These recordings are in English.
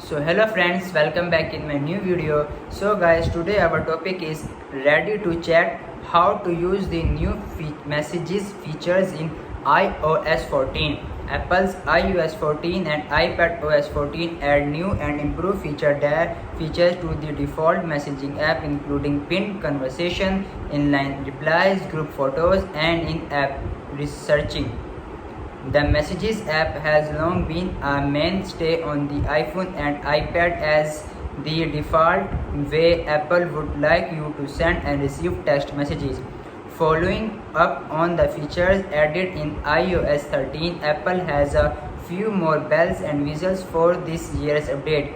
So hello friends, welcome back in my new video. So guys, today our topic is ready to chat, how to use the new messages features in iOS 14. Apple's iOS 14 and iPadOS 14 add new and improved features to the default messaging app, including pinned conversation, inline replies, group photos, and in-app researching. The Messages app has long been a mainstay on the iPhone and iPad as the default way Apple would like you to send and receive text messages. Following up on the features added in iOS 13, Apple has a few more bells and whistles for this year's update.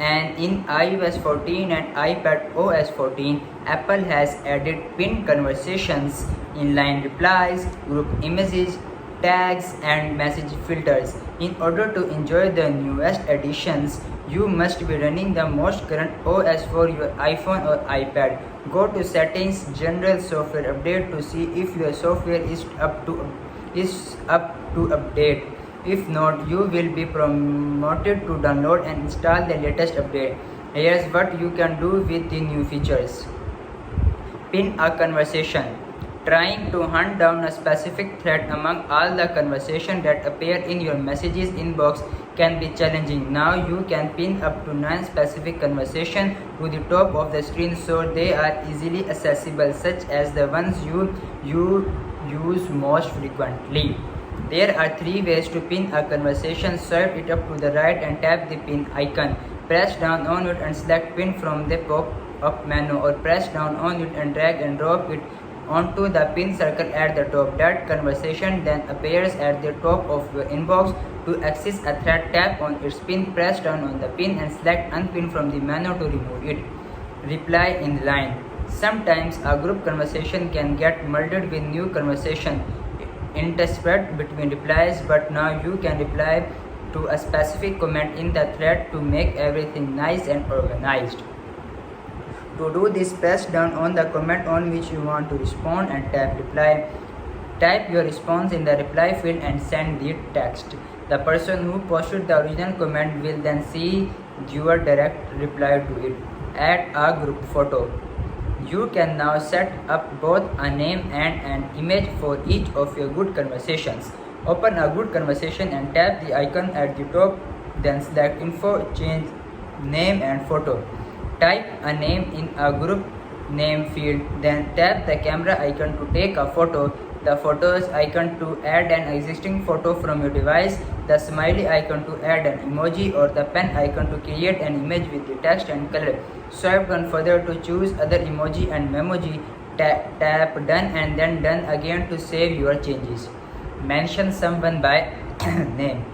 And in iOS 14 and iPadOS 14, Apple has added pinned conversations, inline replies, group images, tags, and message filters. In order to enjoy the newest additions, you must be running the most current OS for your iPhone or iPad. Go to Settings, General Software Update to see if your software is up to update. If not, you will be prompted to download and install the latest update. Here's what you can do with the new features. Pin a conversation. Trying to hunt down a specific thread among all the conversations that appear in your messages inbox can be challenging. Now you can pin up to 9 specific conversations to the top of the screen so they are easily accessible, such as the ones you use most frequently. There are 3 ways to pin a conversation. Swipe it up to the right and tap the pin icon. Press down on it and select pin from the pop-up menu, or press down on it and drag and drop it onto the pin circle at the top. That conversation then appears at the top of your inbox. To access a thread, tap on its pin, press down on the pin and select unpin from the menu to remove it. Reply in line. Sometimes a group conversation can get merged with new conversation interspersed between replies, but now you can reply to a specific comment in the thread to make everything nice and organized. To do this, press down on the comment on which you want to respond and tap reply. Type your response in the reply field and send the text. The person who posted the original comment will then see your direct reply to it. Add a group photo. You can now set up both a name and an image for each of your good conversations. Open a good conversation and tap the icon at the top, then select info, change name and photo. Type a name in a group name field, then tap the camera icon to take a photo, the photos icon to add an existing photo from your device, the smiley icon to add an emoji, or the pen icon to create an image with the text and color. Swipe down further to choose other emoji and memoji. Tap done and then done again to save your changes. Mention someone by name.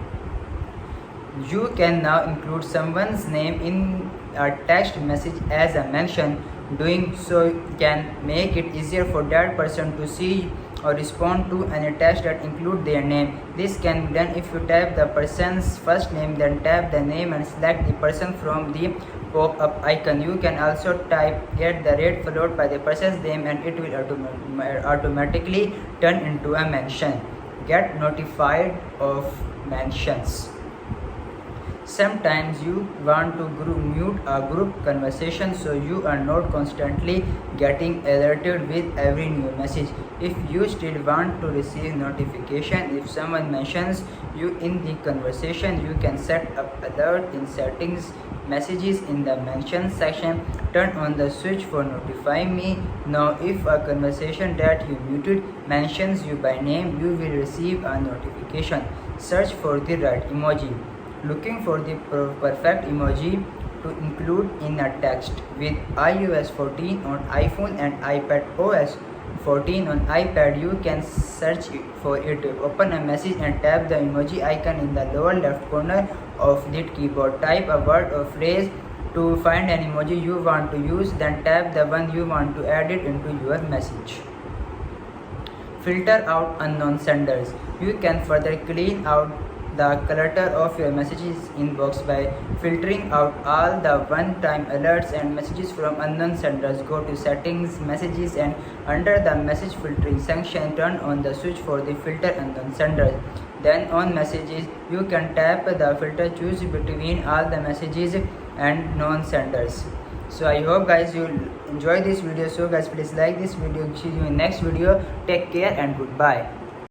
You can now include someone's name in a text message as a mention. Doing so can make it easier for that person to see or respond to any text that include their name. This can be done if you tap the person's first name, then tap the name and select the person from the pop-up icon. You can also type get the rate followed by the person's name and it will automatically turn into a mention. Get notified of mentions. Sometimes you want to mute a group conversation so you are not constantly getting alerted with every new message. If you still want to receive notification if someone mentions you in the conversation, you can set up alert in settings, messages in the mention section. Turn on the switch for notify me. Now if a conversation that you muted mentions you by name, you will receive a notification. Search for the right emoji. Looking for the perfect emoji to include in a text. With iOS 14 on iPhone and iPadOS 14 on iPad, you can search for it. Open a message and tap the emoji icon in the lower left corner of the keyboard. Type a word or phrase to find an emoji you want to use, then tap the one you want to add it into your message. Filter out unknown senders. You can further clean out the clutter of your messages inbox by filtering out all the one-time alerts and messages from unknown senders. Go to settings, messages, and under the message filtering section, turn on the switch for the filter unknown senders. Then on messages, you can tap the filter, choose between all the messages and non-senders. So I hope guys you enjoy this video. So guys, please like this video. See you in next video. Take care and goodbye.